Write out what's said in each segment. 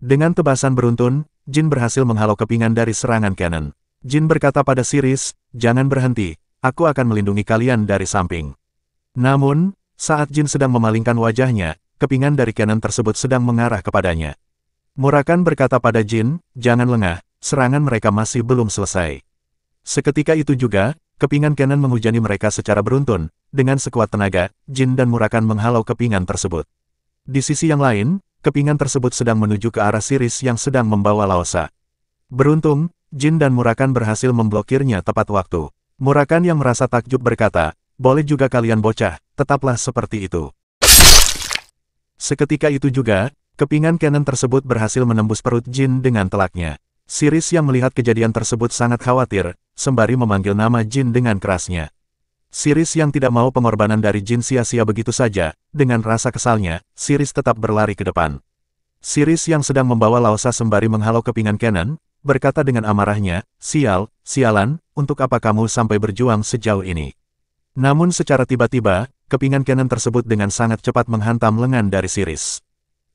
Dengan tebasan beruntun, Jin berhasil menghalau kepingan dari serangan Cannon. Jin berkata pada Siris, "Jangan berhenti, aku akan melindungi kalian dari samping." Namun, saat Jin sedang memalingkan wajahnya, kepingan dari Cannon tersebut sedang mengarah kepadanya. Murakan berkata pada Jin, "Jangan lengah, serangan mereka masih belum selesai." Seketika itu juga, kepingan Cannon menghujani mereka secara beruntun. Dengan sekuat tenaga, Jin dan Murakan menghalau kepingan tersebut. Di sisi yang lain, kepingan tersebut sedang menuju ke arah Siris yang sedang membawa Laosa. Beruntung, Jin dan Murakan berhasil memblokirnya tepat waktu. Murakan yang merasa takjub berkata, "Boleh juga kalian bocah, tetaplah seperti itu." Seketika itu juga, kepingan Cannon tersebut berhasil menembus perut Jin dengan telaknya. Siris yang melihat kejadian tersebut sangat khawatir, sembari memanggil nama Jin dengan kerasnya. Siris yang tidak mau pengorbanan dari Jin sia-sia begitu saja, dengan rasa kesalnya, Siris tetap berlari ke depan. Siris yang sedang membawa Laosa sembari menghalau kepingan Cannon, berkata dengan amarahnya, "Sialan, untuk apa kamu sampai berjuang sejauh ini?" Namun secara tiba-tiba, kepingan Cannon tersebut dengan sangat cepat menghantam lengan dari Siris.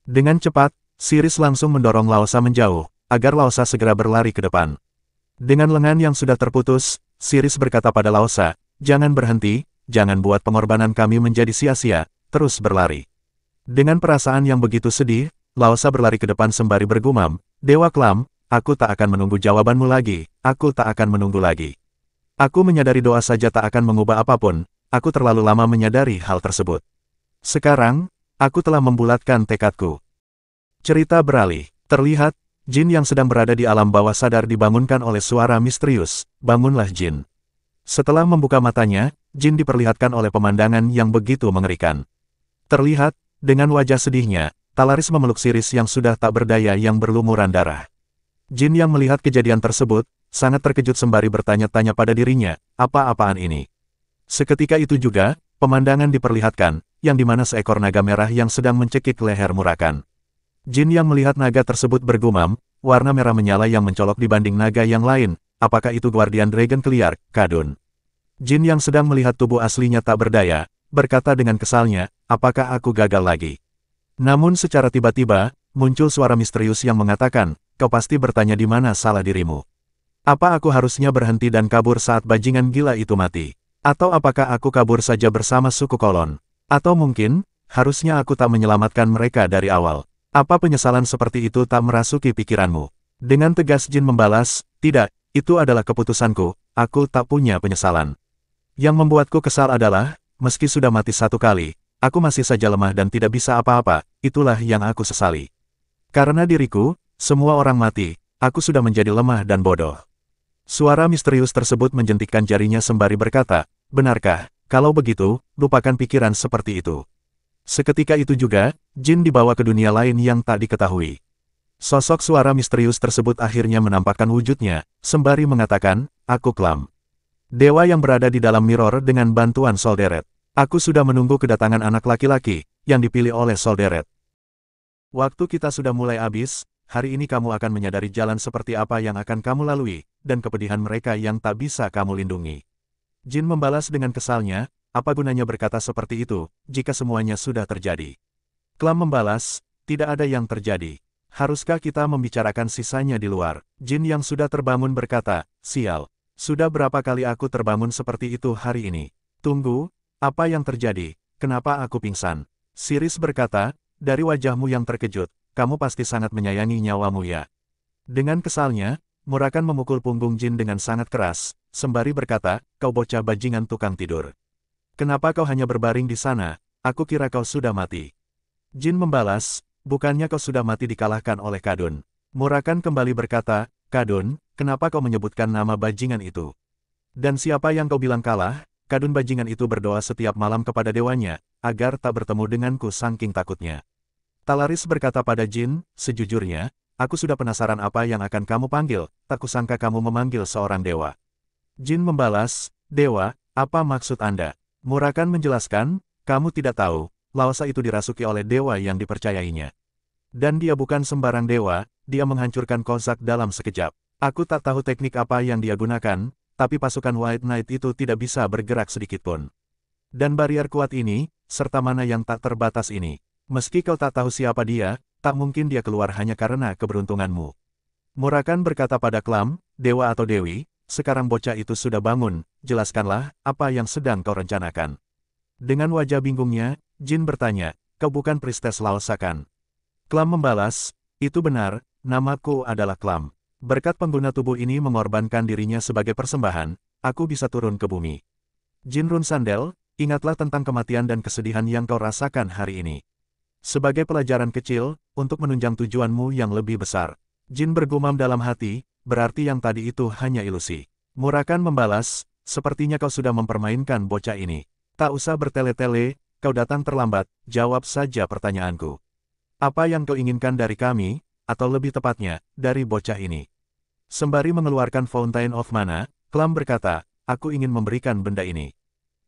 Dengan cepat, Siris langsung mendorong Laosa menjauh, agar Laosa segera berlari ke depan. Dengan lengan yang sudah terputus, Siris berkata pada Laosa, "Jangan berhenti, jangan buat pengorbanan kami menjadi sia-sia, terus berlari." Dengan perasaan yang begitu sedih, Laosa berlari ke depan sembari bergumam, "Dewa Kelam, aku tak akan menunggu jawabanmu lagi, aku tak akan menunggu lagi. Aku menyadari doa saja tak akan mengubah apapun, aku terlalu lama menyadari hal tersebut. Sekarang, aku telah membulatkan tekadku." Cerita beralih, terlihat, Jin yang sedang berada di alam bawah sadar dibangunkan oleh suara misterius, "Bangunlah Jin." Setelah membuka matanya, Jin diperlihatkan oleh pemandangan yang begitu mengerikan. Terlihat, dengan wajah sedihnya, Talaris memeluk Siris yang sudah tak berdaya yang berlumuran darah. Jin yang melihat kejadian tersebut, sangat terkejut sembari bertanya-tanya pada dirinya, apa-apaan ini? Seketika itu juga, pemandangan diperlihatkan, yang dimana seekor naga merah yang sedang mencekik leher Murakan. Jin yang melihat naga tersebut bergumam, warna merah menyala yang mencolok dibanding naga yang lain. Apakah itu Guardian Dragon Clear, Kadun? Jin yang sedang melihat tubuh aslinya tak berdaya, berkata dengan kesalnya, "Apakah aku gagal lagi?" Namun secara tiba-tiba, muncul suara misterius yang mengatakan, "Kau pasti bertanya di mana salah dirimu. Apa aku harusnya berhenti dan kabur saat bajingan gila itu mati? Atau apakah aku kabur saja bersama suku Kolon? Atau mungkin, harusnya aku tak menyelamatkan mereka dari awal? Apa penyesalan seperti itu tak merasuki pikiranmu?" Dengan tegas Jin membalas, "Tidak. Itu adalah keputusanku, aku tak punya penyesalan. Yang membuatku kesal adalah, meski sudah mati satu kali, aku masih saja lemah dan tidak bisa apa-apa, itulah yang aku sesali. Karena diriku, semua orang mati, aku sudah menjadi lemah dan bodoh." Suara misterius tersebut menjentikkan jarinya sembari berkata, "Benarkah? Kalau begitu, lupakan pikiran seperti itu." Seketika itu juga, Jin dibawa ke dunia lain yang tak diketahui. Sosok suara misterius tersebut akhirnya menampakkan wujudnya, sembari mengatakan, "Aku Kelam, dewa yang berada di dalam mirror dengan bantuan Solderet. Aku sudah menunggu kedatangan anak laki-laki, yang dipilih oleh Solderet. Waktu kita sudah mulai habis, hari ini kamu akan menyadari jalan seperti apa yang akan kamu lalui, dan kepedihan mereka yang tak bisa kamu lindungi." Jin membalas dengan kesalnya, "Apa gunanya berkata seperti itu, jika semuanya sudah terjadi?" Kelam membalas, "Tidak ada yang terjadi. Haruskah kita membicarakan sisanya di luar?" Jin yang sudah terbangun berkata, "Sial. Sudah berapa kali aku terbangun seperti itu hari ini? Tunggu, apa yang terjadi? Kenapa aku pingsan?" Siris berkata, "Dari wajahmu yang terkejut, kamu pasti sangat menyayangi nyawamu ya?" Dengan kesalnya, Murakan memukul punggung Jin dengan sangat keras, sembari berkata, "Kau bocah bajingan tukang tidur. Kenapa kau hanya berbaring di sana? Aku kira kau sudah mati." Jin membalas, "Bukannya kau sudah mati dikalahkan oleh Kadun?" Murakan kembali berkata, "Kadun, kenapa kau menyebutkan nama bajingan itu? Dan siapa yang kau bilang kalah?" Kadun bajingan itu berdoa setiap malam kepada dewanya, agar tak bertemu denganku saking takutnya. Talaris berkata pada Jin, "Sejujurnya, aku sudah penasaran apa yang akan kamu panggil, tak kusangka kamu memanggil seorang dewa." Jin membalas, "Dewa, apa maksud Anda?" Murakan menjelaskan, "Kamu tidak tahu, Laosa itu dirasuki oleh dewa yang dipercayainya. Dan dia bukan sembarang dewa, dia menghancurkan Kozak dalam sekejap. Aku tak tahu teknik apa yang dia gunakan, tapi pasukan White Knight itu tidak bisa bergerak sedikitpun. Dan barrier kuat ini, serta mana yang tak terbatas ini. Meski kau tak tahu siapa dia, tak mungkin dia keluar hanya karena keberuntunganmu. Murakan berkata pada Klam, dewa atau dewi, sekarang bocah itu sudah bangun, jelaskanlah, apa yang sedang kau rencanakan. Dengan wajah bingungnya, Jin bertanya, kau bukan Priestess Laosa kan? Klam membalas, itu benar, namaku adalah Klam. Berkat pengguna tubuh ini mengorbankan dirinya sebagai persembahan, aku bisa turun ke bumi. Jin Runsandel, ingatlah tentang kematian dan kesedihan yang kau rasakan hari ini. Sebagai pelajaran kecil, untuk menunjang tujuanmu yang lebih besar. Jin bergumam dalam hati, berarti yang tadi itu hanya ilusi. Murakan membalas, sepertinya kau sudah mempermainkan bocah ini. Tak usah bertele-tele, kau datang terlambat, jawab saja pertanyaanku. Apa yang kau inginkan dari kami, atau lebih tepatnya, dari bocah ini? Sembari mengeluarkan Fountain of Mana, Klam berkata, aku ingin memberikan benda ini.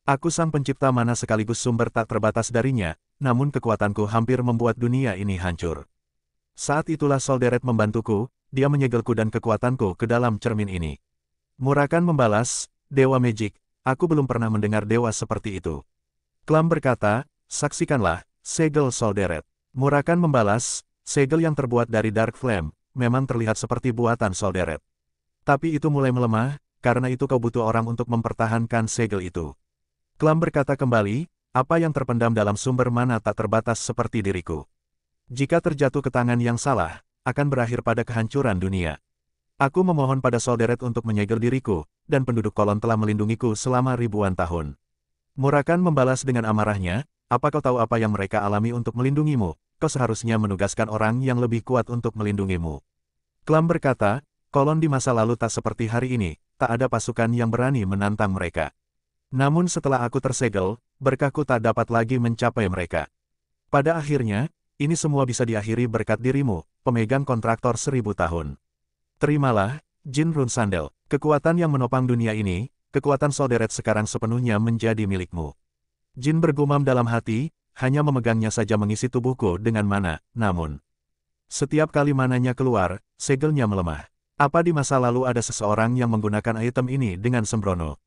Aku sang pencipta mana sekaligus sumber tak terbatas darinya, namun kekuatanku hampir membuat dunia ini hancur. Saat itulah Solderet membantuku, dia menyegelku dan kekuatanku ke dalam cermin ini. Murakan membalas, Dewa Magic, aku belum pernah mendengar dewa seperti itu. Klam berkata, saksikanlah, segel Solderet. Murakan membalas, segel yang terbuat dari Dark Flame, memang terlihat seperti buatan Solderet. Tapi itu mulai melemah, karena itu kau butuh orang untuk mempertahankan segel itu. Klam berkata kembali, apa yang terpendam dalam sumber mana tak terbatas seperti diriku. Jika terjatuh ke tangan yang salah, akan berakhir pada kehancuran dunia. Aku memohon pada Solderet untuk menyegel diriku, dan penduduk kolon telah melindungiku selama ribuan tahun. Murakan membalas dengan amarahnya, apa kau tahu apa yang mereka alami untuk melindungimu? Kau seharusnya menugaskan orang yang lebih kuat untuk melindungimu. Klam berkata, kolon di masa lalu tak seperti hari ini, tak ada pasukan yang berani menantang mereka. Namun setelah aku tersegel, berkahku tak dapat lagi mencapai mereka. Pada akhirnya, ini semua bisa diakhiri berkat dirimu, pemegang kontraktor 1000 tahun. Terimalah, Jin Runsandel, kekuatan yang menopang dunia ini, kekuatan Solderet sekarang sepenuhnya menjadi milikmu. Jin bergumam dalam hati, hanya memegangnya saja mengisi tubuhku dengan mana, namun setiap kali mananya keluar, segelnya melemah. Apa di masa lalu ada seseorang yang menggunakan item ini dengan sembrono?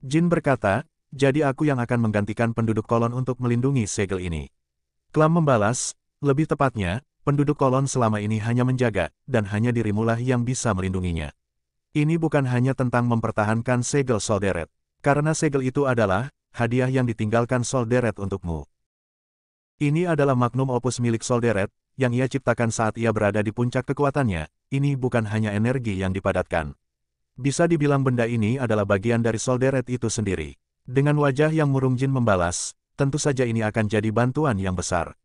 Jin berkata, jadi aku yang akan menggantikan penduduk kolon untuk melindungi segel ini. Klam membalas, lebih tepatnya, penduduk kolon selama ini hanya menjaga, dan hanya dirimulah yang bisa melindunginya. Ini bukan hanya tentang mempertahankan segel Solderet, karena segel itu adalah hadiah yang ditinggalkan Solderet untukmu. Ini adalah magnum opus milik Solderet, yang ia ciptakan saat ia berada di puncak kekuatannya, ini bukan hanya energi yang dipadatkan. Bisa dibilang benda ini adalah bagian dari Solderet itu sendiri. Dengan wajah yang murung Jin membalas, tentu saja ini akan jadi bantuan yang besar.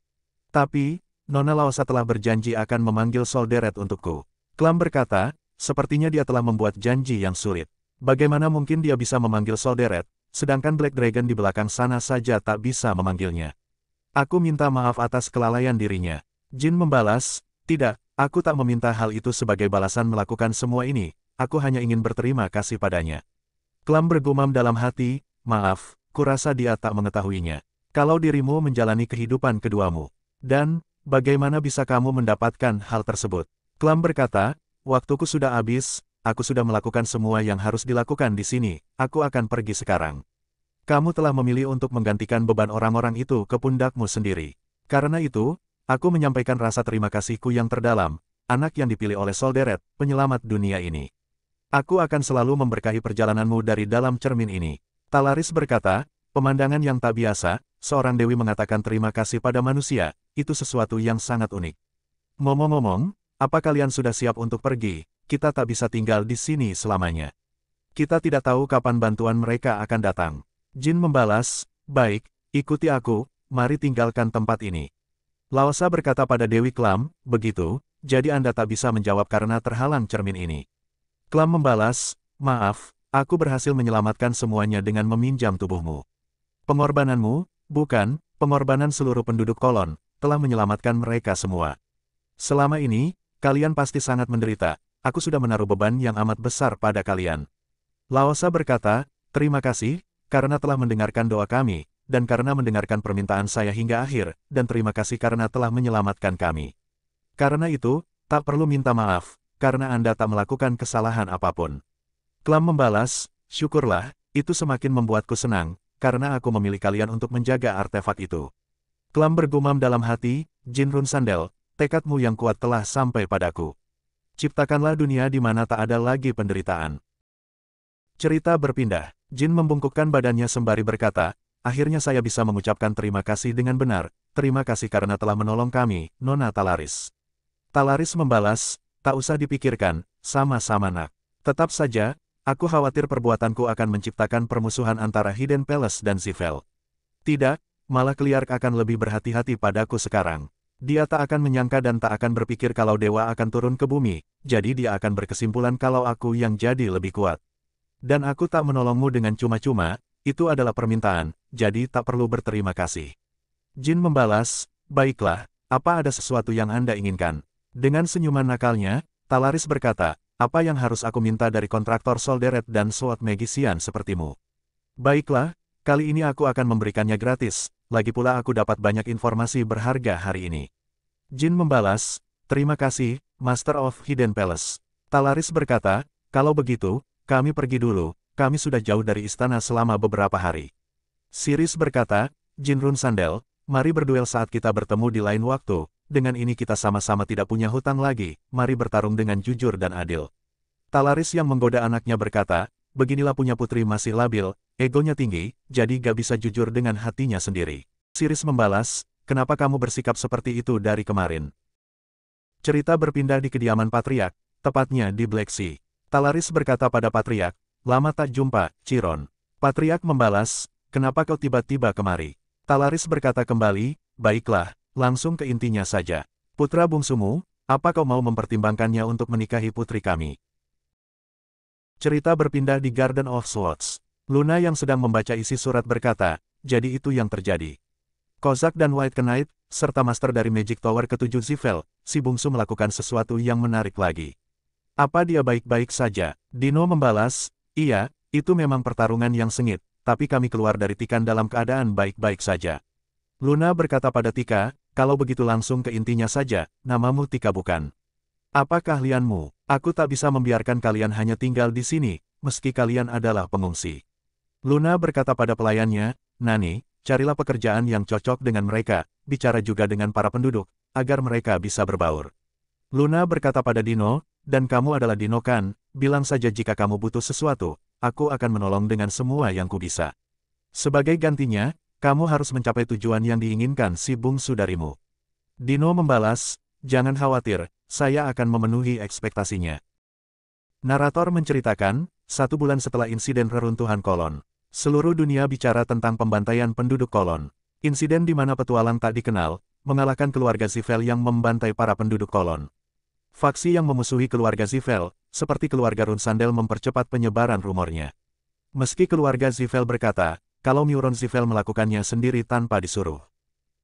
Tapi, Nona Laosa telah berjanji akan memanggil Solderet untukku. Klam berkata, sepertinya dia telah membuat janji yang sulit. Bagaimana mungkin dia bisa memanggil Solderet, sedangkan Black Dragon di belakang sana saja tak bisa memanggilnya. Aku minta maaf atas kelalaian dirinya. Jin membalas, tidak, aku tak meminta hal itu sebagai balasan melakukan semua ini. Aku hanya ingin berterima kasih padanya. Klam bergumam dalam hati, maaf, kurasa dia tak mengetahuinya. Kalau dirimu menjalani kehidupan keduamu. Dan, bagaimana bisa kamu mendapatkan hal tersebut? Klam berkata, waktuku sudah habis, aku sudah melakukan semua yang harus dilakukan di sini, aku akan pergi sekarang. Kamu telah memilih untuk menggantikan beban orang-orang itu ke pundakmu sendiri. Karena itu, aku menyampaikan rasa terima kasihku yang terdalam, anak yang dipilih oleh Solderet, penyelamat dunia ini. Aku akan selalu memberkahi perjalananmu dari dalam cermin ini. Talaris berkata, pemandangan yang tak biasa, seorang dewi mengatakan terima kasih pada manusia, itu sesuatu yang sangat unik. Ngomong-ngomong, apa kalian sudah siap untuk pergi? Kita tak bisa tinggal di sini selamanya. Kita tidak tahu kapan bantuan mereka akan datang. Jin membalas, baik, ikuti aku, mari tinggalkan tempat ini. Laosa berkata pada Dewi Klam, begitu, jadi Anda tak bisa menjawab karena terhalang cermin ini. Klam membalas, maaf, aku berhasil menyelamatkan semuanya dengan meminjam tubuhmu. Pengorbananmu, bukan, pengorbanan seluruh penduduk kolon, telah menyelamatkan mereka semua. Selama ini, kalian pasti sangat menderita, aku sudah menaruh beban yang amat besar pada kalian. Laosa berkata, terima kasih, karena telah mendengarkan doa kami, dan karena mendengarkan permintaan saya hingga akhir, dan terima kasih karena telah menyelamatkan kami. Karena itu, tak perlu minta maaf, karena Anda tak melakukan kesalahan apapun. Klam membalas, syukurlah, itu semakin membuatku senang, karena aku memilih kalian untuk menjaga artefak itu. Klam bergumam dalam hati, Jin Runsandel, tekadmu yang kuat telah sampai padaku. Ciptakanlah dunia di mana tak ada lagi penderitaan. Cerita berpindah. Jin membungkukkan badannya sembari berkata, akhirnya saya bisa mengucapkan terima kasih dengan benar. Terima kasih karena telah menolong kami, Nona Talaris. Talaris membalas, tak usah dipikirkan, sama-sama nak. Tetap saja, aku khawatir perbuatanku akan menciptakan permusuhan antara Hidden Palace dan Zivell. Tidak, malah Kliark akan lebih berhati-hati padaku sekarang. Dia tak akan menyangka dan tak akan berpikir kalau dewa akan turun ke bumi, jadi dia akan berkesimpulan kalau aku yang jadi lebih kuat. Dan aku tak menolongmu dengan cuma-cuma, itu adalah permintaan, jadi tak perlu berterima kasih. Jin membalas, baiklah, apa ada sesuatu yang Anda inginkan? Dengan senyuman nakalnya, Talaris berkata, apa yang harus aku minta dari kontraktor Solderet dan Sword Magician sepertimu? Baiklah, kali ini aku akan memberikannya gratis, lagi pula aku dapat banyak informasi berharga hari ini. Jin membalas, terima kasih, Master of Hidden Palace. Talaris berkata, kalau begitu, kami pergi dulu, kami sudah jauh dari istana selama beberapa hari. Siris berkata, Jin Runsandel, mari berduel saat kita bertemu di lain waktu, dengan ini kita sama-sama tidak punya hutang lagi, mari bertarung dengan jujur dan adil. Talaris yang menggoda anaknya berkata, beginilah punya putri masih labil, egonya tinggi, jadi gak bisa jujur dengan hatinya sendiri. Siris membalas, kenapa kamu bersikap seperti itu dari kemarin? Cerita berpindah di kediaman Patriark, tepatnya di Black Sea. Talaris berkata pada Patriark, lama tak jumpa, Chiron. Patriark membalas, kenapa kau tiba-tiba kemari? Talaris berkata kembali, baiklah, langsung ke intinya saja. Putra bungsumu, apa kau mau mempertimbangkannya untuk menikahi putri kami? Cerita berpindah di Garden of Swords. Luna yang sedang membaca isi surat berkata, jadi itu yang terjadi. Kozak dan White Knight, serta Master dari Magic Tower ke-7 Zivell, si bungsu melakukan sesuatu yang menarik lagi. Apa dia baik-baik saja? Dino membalas, iya, itu memang pertarungan yang sengit, tapi kami keluar dari Tikan dalam keadaan baik-baik saja. Luna berkata pada Tika, kalau begitu langsung ke intinya saja, namamu Tika bukan? Apa keahlianmu? Aku tak bisa membiarkan kalian hanya tinggal di sini, meski kalian adalah pengungsi. Luna berkata pada pelayannya, Nani, carilah pekerjaan yang cocok dengan mereka, bicara juga dengan para penduduk, agar mereka bisa berbaur. Luna berkata pada Dino, dan kamu adalah Dino kan, bilang saja jika kamu butuh sesuatu, aku akan menolong dengan semua yang kubisa. Sebagai gantinya, kamu harus mencapai tujuan yang diinginkan si bungsu darimu. Dino membalas, jangan khawatir, saya akan memenuhi ekspektasinya. Narator menceritakan, 1 bulan setelah insiden reruntuhan kolon. Seluruh dunia bicara tentang pembantaian penduduk kolon. Insiden di mana petualang tak dikenal, mengalahkan keluarga Zivell yang membantai para penduduk kolon. Faksi yang memusuhi keluarga Zivell, seperti keluarga Runsandel mempercepat penyebaran rumornya. Meski keluarga Zivell berkata, kalau Myuron Zivell melakukannya sendiri tanpa disuruh.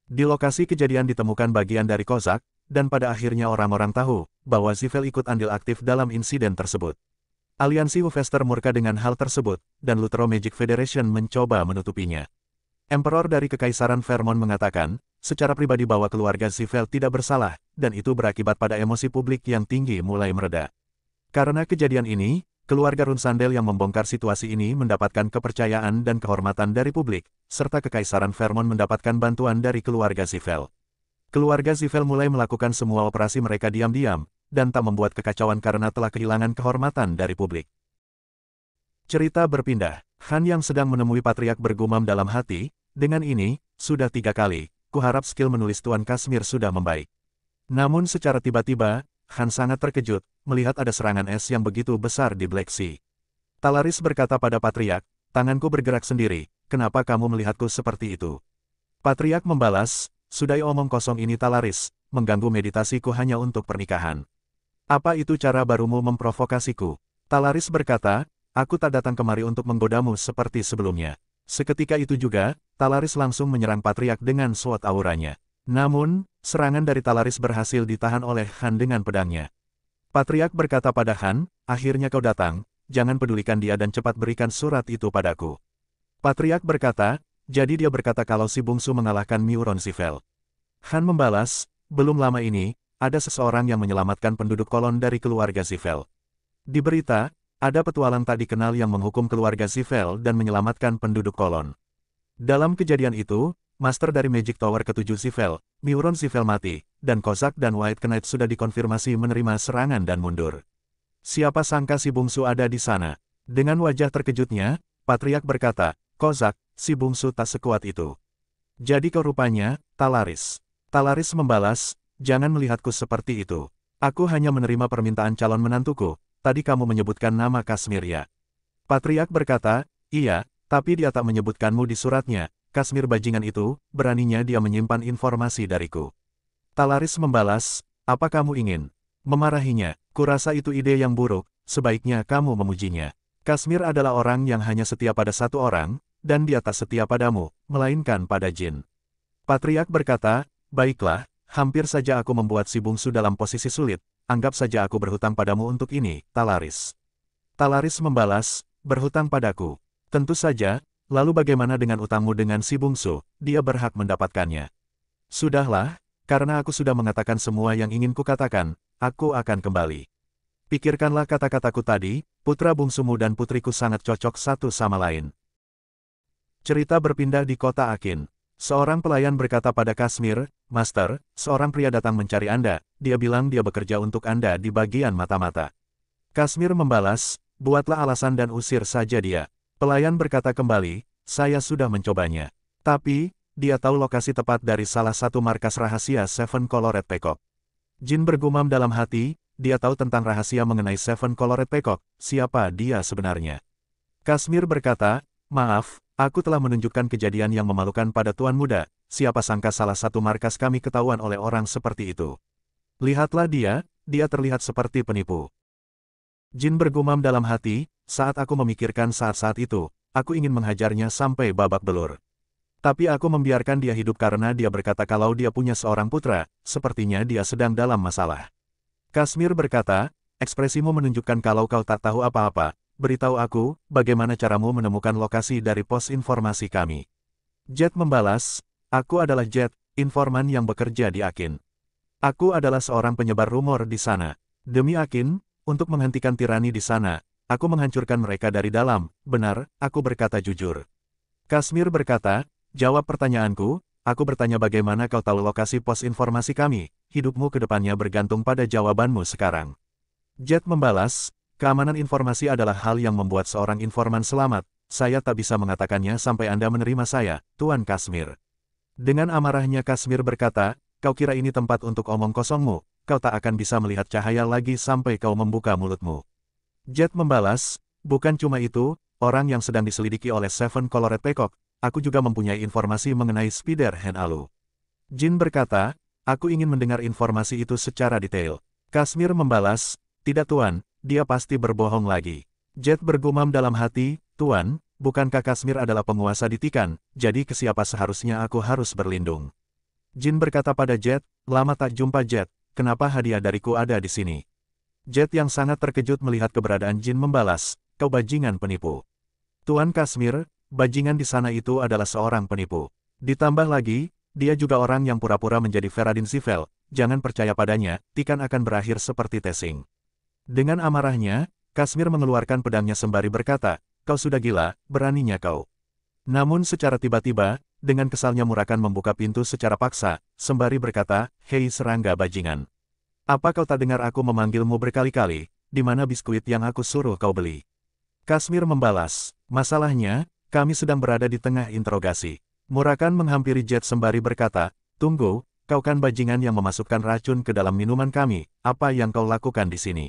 Di lokasi kejadian ditemukan bagian dari Kozak, dan pada akhirnya orang-orang tahu, bahwa Zivell ikut andil aktif dalam insiden tersebut. Aliansi Hufester murka dengan hal tersebut, dan Lutero Magic Federation mencoba menutupinya. Emperor dari Kekaisaran Vermont mengatakan, secara pribadi bahwa keluarga Zivell tidak bersalah, dan itu berakibat pada emosi publik yang tinggi mulai mereda. Karena kejadian ini, keluarga Runsandel yang membongkar situasi ini mendapatkan kepercayaan dan kehormatan dari publik, serta Kekaisaran Vermont mendapatkan bantuan dari keluarga Zivell. Keluarga Zivell mulai melakukan semua operasi mereka diam-diam, dan tak membuat kekacauan karena telah kehilangan kehormatan dari publik. Cerita berpindah. Han yang sedang menemui Patriark bergumam dalam hati, dengan ini, sudah 3 kali, kuharap skill menulis Tuan Kashmir sudah membaik. Namun secara tiba-tiba, Han sangat terkejut, melihat ada serangan es yang begitu besar di Black Sea. Talaris berkata pada Patriark, tanganku bergerak sendiri, kenapa kamu melihatku seperti itu? Patriark membalas, sudahai omong kosong ini Talaris, mengganggu meditasiku hanya untuk pernikahan. Apa itu cara barumu memprovokasiku? Talaris berkata, aku tak datang kemari untuk menggodamu seperti sebelumnya. Seketika itu juga, Talaris langsung menyerang Patriark dengan sword auranya. Namun, serangan dari Talaris berhasil ditahan oleh Han dengan pedangnya. Patriark berkata pada Han, akhirnya kau datang, jangan pedulikan dia dan cepat berikan surat itu padaku. Patriark berkata, jadi dia berkata kalau si bungsu mengalahkan Myuron Zivell. Han membalas, belum lama ini, ada seseorang yang menyelamatkan penduduk kolon dari keluarga Zivell. Di berita, ada petualang tak dikenal yang menghukum keluarga Zivell dan menyelamatkan penduduk kolon. Dalam kejadian itu, Master dari Magic Tower ke-7 Sivel, Miuron Sivel mati, dan Kozak dan White Knight sudah dikonfirmasi menerima serangan dan mundur. Siapa sangka si bungsu ada di sana. Dengan wajah terkejutnya, Patriark berkata, Kozak, si bungsu tak sekuat itu. Jadi kau rupanya, Talaris. Talaris membalas, jangan melihatku seperti itu. Aku hanya menerima permintaan calon menantuku, tadi kamu menyebutkan nama Kashmir ya. Patriark berkata, iya, tapi dia tak menyebutkanmu di suratnya. Kashmir bajingan itu, beraninya dia menyimpan informasi dariku. Talaris membalas, apa kamu ingin memarahinya? Kurasa itu ide yang buruk, sebaiknya kamu memujinya. Kashmir adalah orang yang hanya setia pada satu orang, dan dia tak setia padamu, melainkan pada jin. Patriark berkata, baiklah, hampir saja aku membuat si bungsu dalam posisi sulit, anggap saja aku berhutang padamu untuk ini, Talaris. Talaris membalas, berhutang padaku. Tentu saja, lalu bagaimana dengan utangmu dengan si bungsu, dia berhak mendapatkannya. Sudahlah, karena aku sudah mengatakan semua yang ingin kukatakan, aku akan kembali. Pikirkanlah kata-kataku tadi, putra bungsumu dan putriku sangat cocok satu sama lain. Cerita berpindah di kota Akin. Seorang pelayan berkata pada Kashmir, Master, seorang pria datang mencari Anda, dia bilang dia bekerja untuk Anda di bagian mata-mata. Kashmir membalas, buatlah alasan dan usir saja dia. Pelayan berkata kembali, saya sudah mencobanya. Tapi, dia tahu lokasi tepat dari salah satu markas rahasia Seven Colored Peacock. Jin bergumam dalam hati, dia tahu tentang rahasia mengenai Seven Colored Peacock, siapa dia sebenarnya. Kashmir berkata, maaf, aku telah menunjukkan kejadian yang memalukan pada Tuan Muda, siapa sangka salah satu markas kami ketahuan oleh orang seperti itu. Lihatlah dia terlihat seperti penipu. Jin bergumam dalam hati, saat aku memikirkan saat-saat itu, aku ingin menghajarnya sampai babak belur. Tapi aku membiarkan dia hidup karena dia berkata kalau dia punya seorang putra, sepertinya dia sedang dalam masalah. Kashmir berkata, ekspresimu menunjukkan kalau kau tak tahu apa-apa. Beritahu aku, bagaimana caramu menemukan lokasi dari pos informasi kami. Jet membalas, aku adalah Jet, informan yang bekerja di Akin. Aku adalah seorang penyebar rumor di sana. Demi Akin, untuk menghentikan tirani di sana, aku menghancurkan mereka dari dalam, benar, aku berkata jujur. Kashmir berkata, jawab pertanyaanku, aku bertanya bagaimana kau tahu lokasi pos informasi kami, hidupmu ke depannya bergantung pada jawabanmu sekarang. Jet membalas, keamanan informasi adalah hal yang membuat seorang informan selamat, saya tak bisa mengatakannya sampai Anda menerima saya, Tuan Kashmir. Dengan amarahnya Kashmir berkata, kau kira ini tempat untuk omong kosongmu, kau tak akan bisa melihat cahaya lagi sampai kau membuka mulutmu. Jet membalas, bukan cuma itu, orang yang sedang diselidiki oleh Seven Colored Peacock, aku juga mempunyai informasi mengenai Spider Hand Alu. Jin berkata, aku ingin mendengar informasi itu secara detail. Kashmir membalas, tidak Tuan, dia pasti berbohong lagi. Jet bergumam dalam hati, Tuan, bukankah Kashmir adalah penguasa di Tikan, jadi ke siapa seharusnya aku harus berlindung? Jin berkata pada Jet, lama tak jumpa Jet, kenapa hadiah dariku ada di sini? Jet yang sangat terkejut melihat keberadaan Jin membalas, kau bajingan penipu. Tuan Kashmir, bajingan di sana itu adalah seorang penipu. Ditambah lagi, dia juga orang yang pura-pura menjadi Feradin Sivel, jangan percaya padanya, Tikan akan berakhir seperti Tesing. Dengan amarahnya, Kashmir mengeluarkan pedangnya sembari berkata, kau sudah gila, beraninya kau. Namun secara tiba-tiba, dengan kesalnya Murakan membuka pintu secara paksa, sembari berkata, hei serangga bajingan. Apa kau tak dengar aku memanggilmu berkali-kali, di mana biskuit yang aku suruh kau beli? Kashmir membalas, masalahnya, kami sedang berada di tengah interogasi. Murakan menghampiri Jet sembari berkata, tunggu, kau kan bajingan yang memasukkan racun ke dalam minuman kami, apa yang kau lakukan di sini?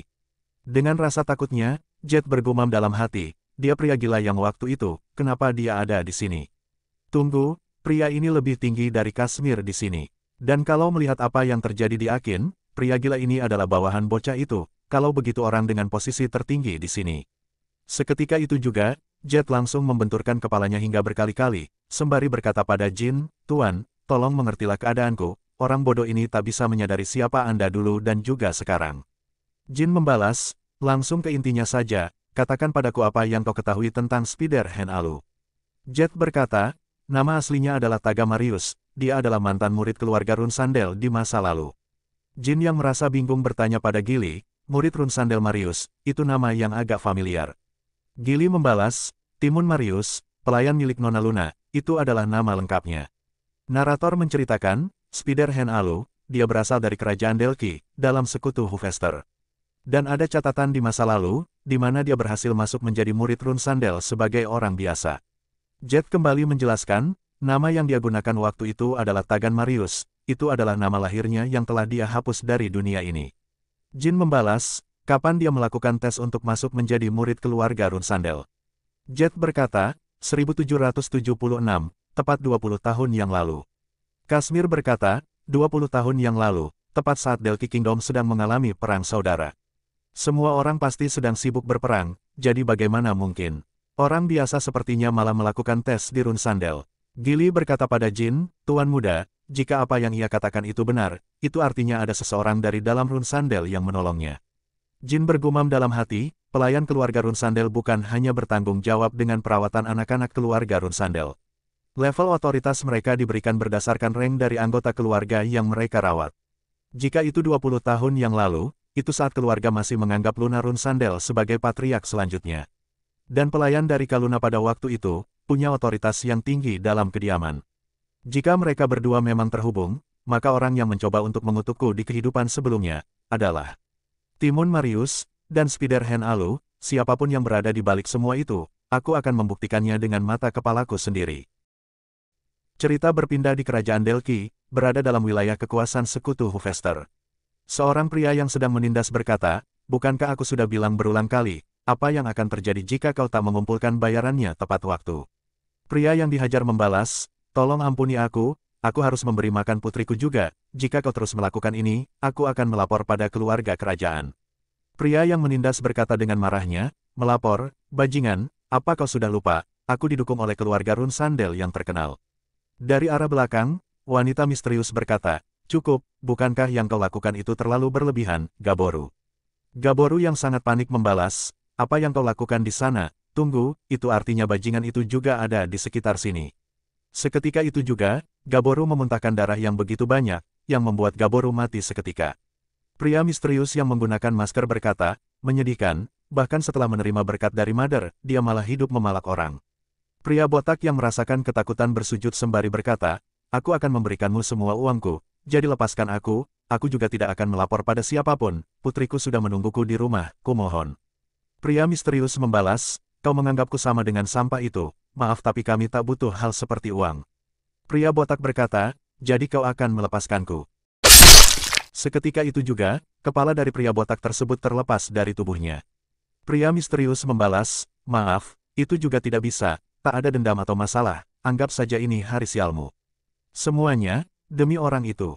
Dengan rasa takutnya, Jet bergumam dalam hati, dia pria gila yang waktu itu, kenapa dia ada di sini? Tunggu, pria ini lebih tinggi dari Kashmir di sini. Dan kalau melihat apa yang terjadi di Akin, pria gila ini adalah bawahan bocah itu, kalau begitu orang dengan posisi tertinggi di sini. Seketika itu juga, Jet langsung membenturkan kepalanya hingga berkali-kali, sembari berkata pada Jin, Tuan, tolong mengertilah keadaanku, orang bodoh ini tak bisa menyadari siapa Anda dulu dan juga sekarang. Jin membalas, langsung ke intinya saja, katakan padaku apa yang kau ketahui tentang Spider Hand Alu. Jet berkata, nama aslinya adalah Taga Marius, dia adalah mantan murid keluarga Runsandel di masa lalu. Jin yang merasa bingung bertanya pada Gili, murid Runsandel Marius, itu nama yang agak familiar. Gili membalas, Timun Marius, pelayan milik Nona Luna, itu adalah nama lengkapnya. Narator menceritakan, Spider-Hand Alu, dia berasal dari kerajaan Delki, dalam sekutu Hufester. Dan ada catatan di masa lalu, di mana dia berhasil masuk menjadi murid Rune Sandel sebagai orang biasa. Jet kembali menjelaskan, nama yang dia gunakan waktu itu adalah Tagan Marius, itu adalah nama lahirnya yang telah dia hapus dari dunia ini. Jin membalas, kapan dia melakukan tes untuk masuk menjadi murid keluarga Rune Sandel. Jet berkata, 1776, tepat 20 tahun yang lalu. Kashmir berkata, 20 tahun yang lalu, tepat saat Delki Kingdom sedang mengalami perang saudara. Semua orang pasti sedang sibuk berperang, jadi bagaimana mungkin orang biasa sepertinya malah melakukan tes di Rune Sandel. Gili berkata pada Jin, Tuan Muda, jika apa yang ia katakan itu benar, itu artinya ada seseorang dari dalam Rune Sandel yang menolongnya. Jin bergumam dalam hati, pelayan keluarga Rune Sandel bukan hanya bertanggung jawab dengan perawatan anak-anak keluarga Rune Sandel. Level otoritas mereka diberikan berdasarkan rank dari anggota keluarga yang mereka rawat. Jika itu 20 tahun yang lalu, itu saat keluarga masih menganggap Luna Rune Sandel sebagai patriark selanjutnya. Dan pelayan dari Kaluna pada waktu itu, punya otoritas yang tinggi dalam kediaman. Jika mereka berdua memang terhubung, maka orang yang mencoba untuk mengutukku di kehidupan sebelumnya, adalah Timun Marius, dan Spider-Hand Alu, siapapun yang berada di balik semua itu, aku akan membuktikannya dengan mata kepalaku sendiri. Cerita berpindah di kerajaan Delki, berada dalam wilayah kekuasaan sekutu Hufester. Seorang pria yang sedang menindas berkata, bukankah aku sudah bilang berulang kali, apa yang akan terjadi jika kau tak mengumpulkan bayarannya tepat waktu? Pria yang dihajar membalas, tolong ampuni aku harus memberi makan putriku juga, jika kau terus melakukan ini, aku akan melapor pada keluarga kerajaan. Pria yang menindas berkata dengan marahnya, melapor, bajingan, apa kau sudah lupa, aku didukung oleh keluarga Rune Sandel yang terkenal. Dari arah belakang, wanita misterius berkata, cukup, bukankah yang kau lakukan itu terlalu berlebihan, Gaboru? Gaboru yang sangat panik membalas, apa yang kau lakukan di sana? Tunggu, itu artinya bajingan itu juga ada di sekitar sini. Seketika itu juga, Gaboru memuntahkan darah yang begitu banyak, yang membuat Gaboru mati seketika. Pria misterius yang menggunakan masker berkata, menyedihkan, bahkan setelah menerima berkat dari Mother, dia malah hidup memalak orang. Pria botak yang merasakan ketakutan bersujud sembari berkata, aku akan memberikanmu semua uangku, jadi lepaskan aku juga tidak akan melapor pada siapapun, putriku sudah menungguku di rumah, kumohon. Pria misterius membalas, kau menganggapku sama dengan sampah itu, maaf tapi kami tak butuh hal seperti uang. Pria botak berkata, jadi kau akan melepaskanku. Seketika itu juga, kepala dari pria botak tersebut terlepas dari tubuhnya. Pria misterius membalas, maaf, itu juga tidak bisa, tak ada dendam atau masalah, anggap saja ini hari sialmu. Semuanya, demi orang itu.